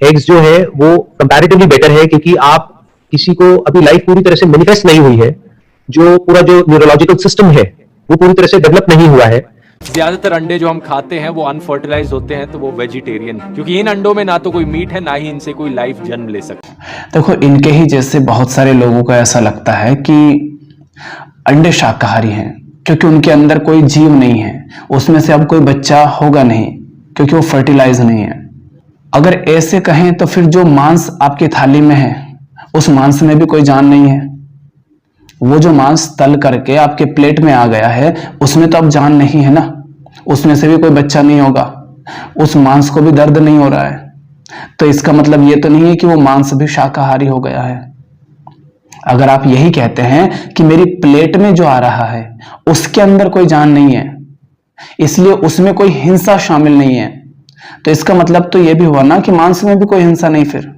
Eggs जो है वो कंपैरेटिवली बेटर है, क्योंकि आप किसी को अभी लाइफ पूरी तरह से मैनिफेस्ट नहीं हुई है, जो पूरा जो न्यूरोलॉजिकल सिस्टम है वो पूरी तरह से डेवलप नहीं हुआ है। ज्यादातर अंडे जो हम खाते हैं वो अनफर्टिलाइज होते हैं, तो वो वेजिटेरियन, क्योंकि इन अंडों में ना तो कोई मीट है, ना ही इनसे कोई लाइफ जन्म ले सकती। देखो, इनके ही जैसे बहुत सारे लोगों को ऐसा लगता है कि अंडे शाकाहारी हैं क्योंकि उनके अंदर कोई जीव नहीं है, उसमें से अब कोई बच्चा होगा नहीं क्योंकि वो फर्टिलाइज नहीं है। अगर ऐसे कहें तो फिर जो मांस आपकी थाली में है उस मांस में भी कोई जान नहीं है। वो जो मांस तल करके आपके प्लेट में आ गया है उसमें तो अब जान नहीं है ना, उसमें से भी कोई बच्चा नहीं होगा, उस मांस को भी दर्द नहीं हो रहा है, तो इसका मतलब ये तो नहीं है कि वो मांस भी शाकाहारी हो गया है। अगर आप यही कहते हैं कि मेरी प्लेट में जो आ रहा है उसके अंदर कोई जान नहीं है, इसलिए उसमें कोई हिंसा शामिल नहीं है, तो इसका मतलब तो यह भी हुआ ना कि मांस में भी कोई हिंसा नहीं फिर।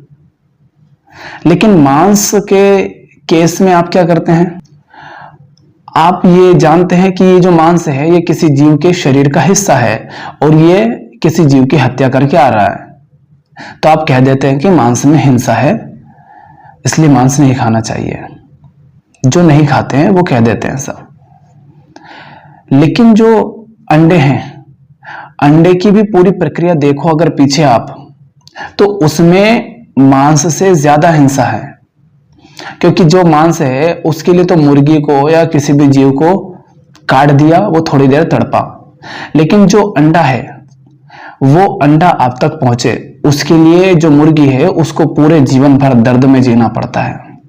लेकिन मांस के केस में आप क्या करते हैं, आप ये जानते हैं कि ये जो मांस है ये किसी जीव के शरीर का हिस्सा है और ये किसी जीव की हत्या करके आ रहा है, तो आप कह देते हैं कि मांस में हिंसा है इसलिए मांस नहीं खाना चाहिए। जो नहीं खाते हैं वो कह देते हैं सब। लेकिन जो अंडे हैं, अंडे की भी पूरी प्रक्रिया देखो अगर पीछे आप, तो उसमें मांस से ज्यादा हिंसा है, क्योंकि जो मांस है उसके लिए तो मुर्गी को या किसी भी जीव को काट दिया, वो थोड़ी देर तड़पा, लेकिन जो अंडा है वो अंडा आप तक पहुंचे उसके लिए जो मुर्गी है उसको पूरे जीवन भर दर्द में जीना पड़ता है।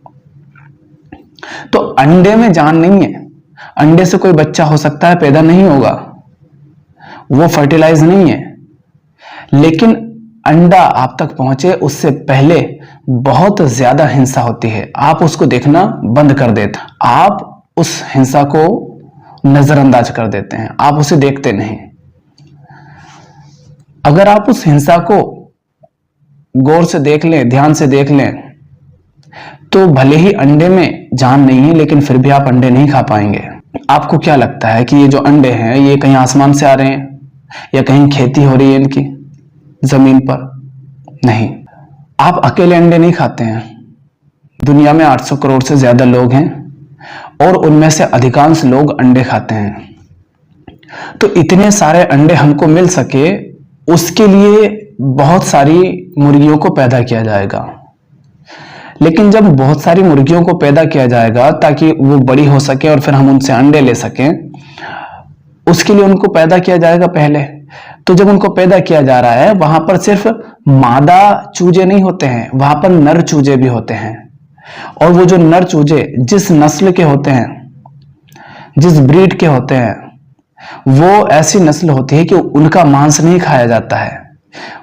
तो अंडे में जान नहीं है, अंडे से कोई बच्चा हो सकता है, पैदा नहीं होगा, वो फर्टिलाइज नहीं है, लेकिन अंडा आप तक पहुंचे उससे पहले बहुत ज्यादा हिंसा होती है। आप उसको देखना बंद कर देते, आप उस हिंसा को नजरअंदाज कर देते हैं, आप उसे देखते नहीं। अगर आप उस हिंसा को गौर से देख लें, ध्यान से देख लें, तो भले ही अंडे में जान नहीं है लेकिन फिर भी आप अंडे नहीं खा पाएंगे। आपको क्या लगता है कि ये जो अंडे हैं ये कहीं आसमान से आ रहे हैं या कहीं खेती हो रही है इनकी जमीन पर? नहीं। आप अकेले अंडे नहीं खाते हैं, दुनिया में 800 करोड़ से ज्यादा लोग हैं और उनमें से अधिकांश लोग अंडे खाते हैं। तो इतने सारे अंडे हमको मिल सके उसके लिए बहुत सारी मुर्गियों को पैदा किया जाएगा। लेकिन जब बहुत सारी मुर्गियों को पैदा किया जाएगा ताकि वो बड़ी हो सके और फिर हम उनसे अंडे ले सकें, उसके लिए उनको पैदा किया जाएगा पहले। तो जब उनको पैदा किया जा रहा है वहां पर सिर्फ मादा चूजे नहीं होते हैं, वहां पर नर चूजे भी होते हैं। और वो जो नर चूजे जिस नस्ल के होते हैं, जिस ब्रीड के होते हैं, वो ऐसी नस्ल होती है कि उनका मांस नहीं खाया जाता है,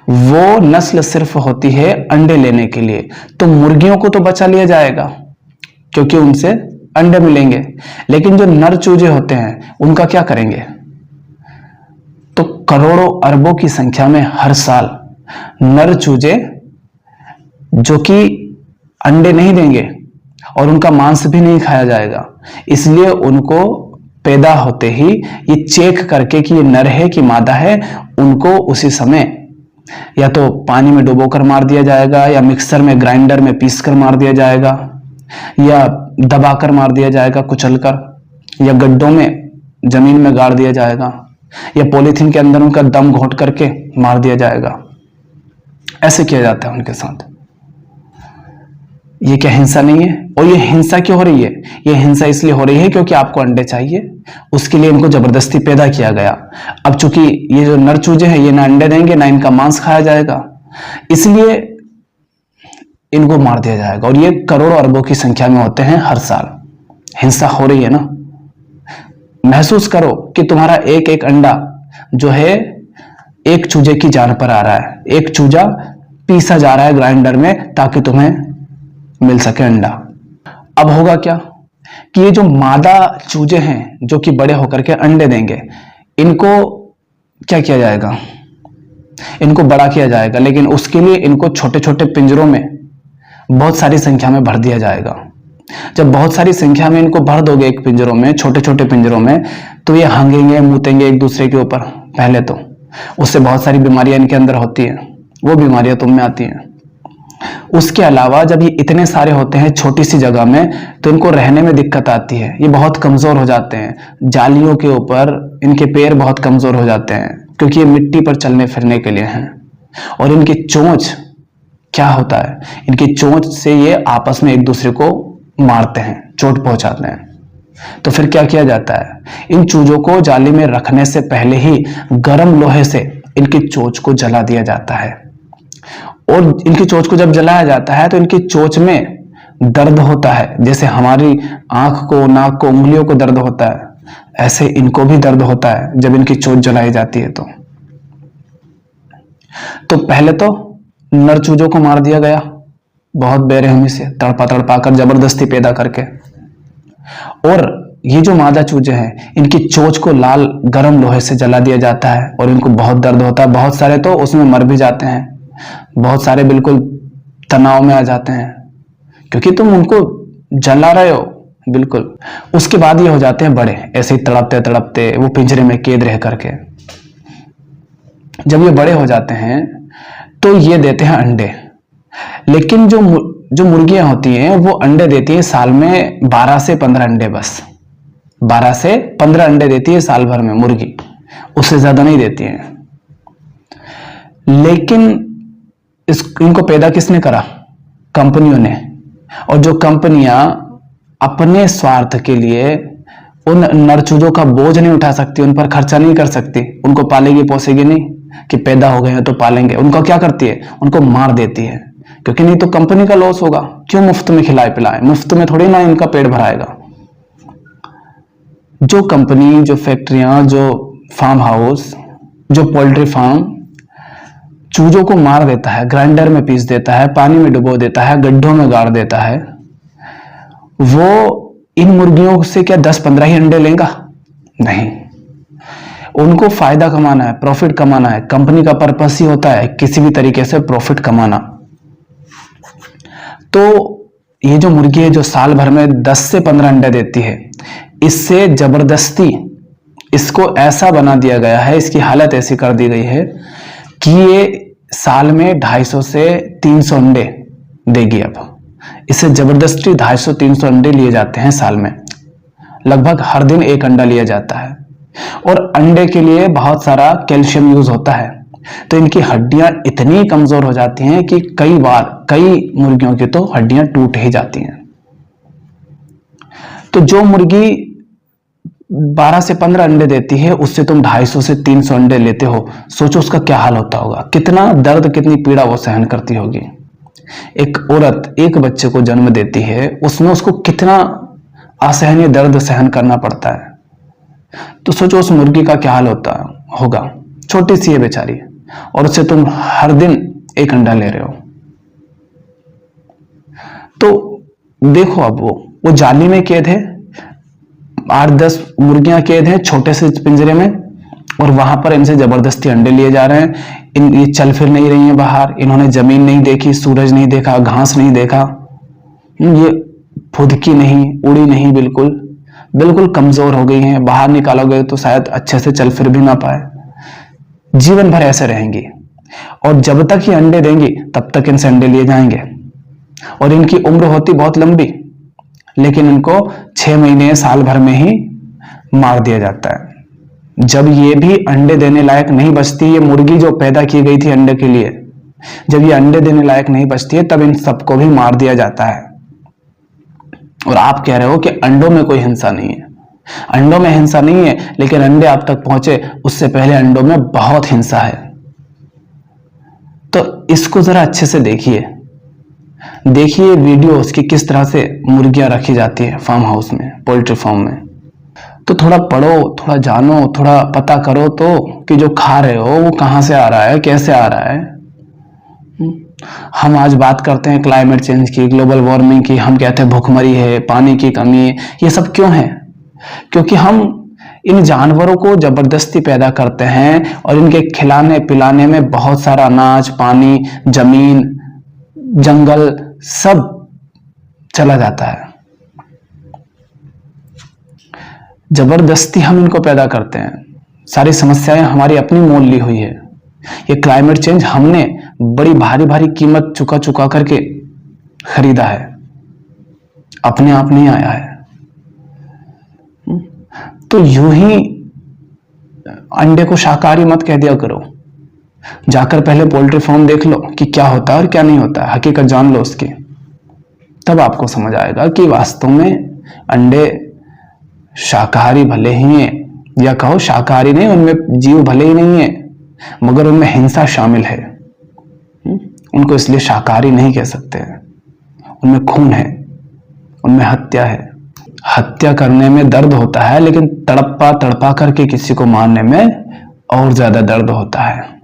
वो नस्ल सिर्फ होती है अंडे लेने के लिए। तो मुर्गियों को तो बचा लिया जाएगा क्योंकि उनसे अंडे मिलेंगे, लेकिन जो नर चूजे होते हैं उनका क्या करेंगे? तो करोड़ों अरबों की संख्या में हर साल नर चूजे जो कि अंडे नहीं देंगे और उनका मांस भी नहीं खाया जाएगा, इसलिए उनको पैदा होते ही ये चेक करके कि ये नर है कि मादा है, उनको उसी समय या तो पानी में डुबोकर मार दिया जाएगा या मिक्सर में ग्राइंडर में पीस कर मार दिया जाएगा या दबाकर मार दिया जाएगा, कुचलकर, या गड्ढों में जमीन में गाड़ दिया जाएगा या पॉलीथीन के अंदर उनका दम घोंट करके मार दिया जाएगा। ऐसे किया जाता है उनके साथ। ये क्या हिंसा नहीं है? और ये हिंसा क्यों हो रही है? ये हिंसा इसलिए हो रही है क्योंकि आपको अंडे चाहिए, उसके लिए इनको जबरदस्ती पैदा किया गया। अब चूंकि ये जो नर चूजे हैं ये ना अंडे देंगे ना इनका मांस खाया जाएगा, इसलिए इनको मार दिया जाएगा। और ये करोड़ों अरबों की संख्या में होते हैं हर साल। हिंसा हो रही है ना? महसूस करो कि तुम्हारा एक एक अंडा जो है एक चूजे की जान पर आ रहा है, एक चूजा पीसा जा रहा है ग्राइंडर में ताकि तुम्हें मिल सके अंडा। अब होगा क्या कि ये जो मादा चूजे हैं जो कि बड़े होकर के अंडे देंगे, इनको क्या किया जाएगा? इनको बड़ा किया जाएगा, लेकिन उसके लिए इनको छोटे छोटे पिंजरों में बहुत सारी संख्या में भर दिया जाएगा। जब बहुत सारी संख्या में इनको भर दोगे एक पिंजरों में, छोटे छोटे पिंजरों में, तो ये हंगेंगे, मूतेंगे एक दूसरे के ऊपर। पहले तो उससे बहुत सारी बीमारियां इनके अंदर होती हैं, वो बीमारियां तुम में आती हैं। उसके अलावा जब ये इतने सारे होते हैं छोटी सी जगह में, तो इनको रहने में दिक्कत आती है। ये बहुत कमजोर हो जाते हैं। जालियों के ऊपर इनके पैर बहुत कमजोर हो जाते हैं, क्योंकि ये मिट्टी पर चलने फिरने के लिए हैं। और इनकी चोंच क्या होता है, इनकी चोंच से ये आपस में एक दूसरे को मारते हैं, चोट पहुंचाते हैं। तो फिर क्या किया जाता है, इन चूजों को जाली में रखने से पहले ही गर्म लोहे से इनकी चोंच को जला दिया जाता है। और इनकी चोंच को जब जलाया जाता है तो इनकी चोंच में दर्द होता है। जैसे हमारी आंख को, नाक को, उंगलियों को दर्द होता है, ऐसे इनको भी दर्द होता है जब इनकी चोंच जलाई जाती है। तो पहले तो नर चूजों को मार दिया गया बहुत बेरहमी से, तड़पा तड़पा कर, जबरदस्ती पैदा करके। और ये जो मादा चूजे हैं, इनकी चोंच को लाल गर्म लोहे से जला दिया जाता है और इनको बहुत दर्द होता है। बहुत सारे तो उसमें मर भी जाते हैं, बहुत सारे बिल्कुल तनाव में आ जाते हैं, क्योंकि तुम उनको जला रहे हो बिल्कुल। उसके बाद ये हो जाते हैं बड़े, ऐसे ही तड़पते तड़पते वो पिंजरे में कैद रह करके। जब ये बड़े हो जाते हैं तो ये देते हैं अंडे। लेकिन जो मुर्गियां होती हैं वो अंडे देती है साल में 12 से 15 अंडे, बस 12 से 15 अंडे देती है साल भर में मुर्गी, उससे ज्यादा नहीं देती है। लेकिन इनको पैदा किसने करा, कंपनियों ने। और जो कंपनियां अपने स्वार्थ के लिए उन नरचूजों का बोझ नहीं उठा सकती, उन पर खर्चा नहीं कर सकती, उनको पालेगी पोसेगी नहीं कि पैदा हो गए हैं तो पालेंगे, उनको क्या करती है, उनको मार देती है। क्योंकि नहीं तो कंपनी का लॉस होगा। क्यों मुफ्त में खिलाए पिलाए, मुफ्त में थोड़ी ना इनका पेट भराएगा। जो कंपनी, जो फैक्ट्रियां, जो फार्म हाउस, जो पोल्ट्री फार्म चूजों को मार देता है, ग्राइंडर में पीस देता है, पानी में डुबो देता है, गड्ढों में गाड़ देता है, वो इन मुर्गियों से क्या 10-15 ही अंडे लेगा? नहीं, उनको फायदा कमाना है, प्रॉफिट कमाना है। कंपनी का पर्पस ही होता है किसी भी तरीके से प्रॉफिट कमाना। तो ये जो मुर्गी है जो साल भर में 10 से 15 अंडे देती है, इससे जबरदस्ती इसको ऐसा बना दिया गया है, इसकी हालत ऐसी कर दी गई है कि ये साल में 250 से 300 अंडे देगी। अब इससे जबरदस्ती 250-300 अंडे लिए जाते हैं साल में, लगभग हर दिन एक अंडा लिया जाता है। और अंडे के लिए बहुत सारा कैल्शियम यूज होता है, तो इनकी हड्डियां इतनी कमजोर हो जाती हैं कि कई बार कई मुर्गियों की तो हड्डियां टूट ही जाती हैं। तो जो मुर्गी 12 से 15 अंडे देती है, उससे तुम 250 से 300 अंडे लेते हो। सोचो उसका क्या हाल होता होगा, कितना दर्द, कितनी पीड़ा वो सहन करती होगी। एक औरत एक बच्चे को जन्म देती है, उसमें उसको कितना असहनीय दर्द सहन करना पड़ता है। तो सोचो उस मुर्गी का क्या हाल होता होगा, छोटी सी है बेचारी, और उससे तुम हर दिन एक अंडा ले रहे हो। तो देखो, अब वो जाली में कैद है, 8-10 मुर्गियां कैद हैं छोटे से पिंजरे में, और वहां पर इनसे जबरदस्ती अंडे लिए जा रहे हैं। ये चल फिर नहीं रही हैं बाहर, इन्होंने जमीन नहीं देखी, सूरज नहीं देखा, घास नहीं देखा, ये फुदकी नहीं, उड़ी नहीं, बिल्कुल कमजोर हो गई हैं। बाहर निकालोगे तो शायद अच्छे से चल फिर भी ना पाए, जीवन भर ऐसे रहेंगी। और जब तक ये अंडे देंगी तब तक इनसे अंडे लिए जाएंगे। और इनकी उम्र होती बहुत लंबी, लेकिन इनको 6 महीने, साल भर में ही मार दिया जाता है। जब ये भी अंडे देने लायक नहीं बचती, ये मुर्गी जो पैदा की गई थी अंडे के लिए, जब ये अंडे देने लायक नहीं बचती है, तब इन सबको भी मार दिया जाता है। और आप कह रहे हो कि अंडों में कोई हिंसा नहीं है। अंडों में हिंसा नहीं है, लेकिन अंडे आप तक पहुंचे उससे पहले अंडों में बहुत हिंसा है। तो इसको जरा अच्छे से देखिए वीडियोस की किस तरह से मुर्गियां रखी जाती है फार्म हाउस में, पोल्ट्री फार्म में। तो थोड़ा पढ़ो, थोड़ा जानो, थोड़ा पता करो तो कि जो खा रहे हो वो कहां से आ रहा है, कैसे आ रहा है। हम आज बात करते हैं क्लाइमेट चेंज की, ग्लोबल वार्मिंग की, हम कहते हैं भूखमरी है, पानी की कमी है। ये सब क्यों है? क्योंकि हम इन जानवरों को जबरदस्ती पैदा करते हैं और इनके खिलाने पिलाने में बहुत सारा अनाज, पानी, जमीन, जंगल सब चला जाता है। जबरदस्ती हम इनको पैदा करते हैं। सारी समस्याएं हमारी अपनी मोल ली हुई है। ये क्लाइमेट चेंज हमने बड़ी भारी भारी कीमत चुका करके खरीदा है, अपने आप नहीं आया है। तो यूं ही अंडे को शाकाहारी मत कह दिया करो, जाकर पहले पोल्ट्री फार्म देख लो कि क्या होता है और क्या नहीं होता है, हकीकत जान लो उसकी, तब आपको समझ आएगा कि वास्तव में अंडे शाकाहारी भले ही हैं, या कहो शाकाहारी नहीं, उनमें जीव भले ही नहीं है मगर उनमें हिंसा शामिल है। उनको इसलिए शाकाहारी नहीं कह सकते हैं, उनमें खून है, उनमें हत्या है। हत्या करने में दर्द होता है, लेकिन तड़पा तड़पा करके किसी को मारने में और ज्यादा दर्द होता है।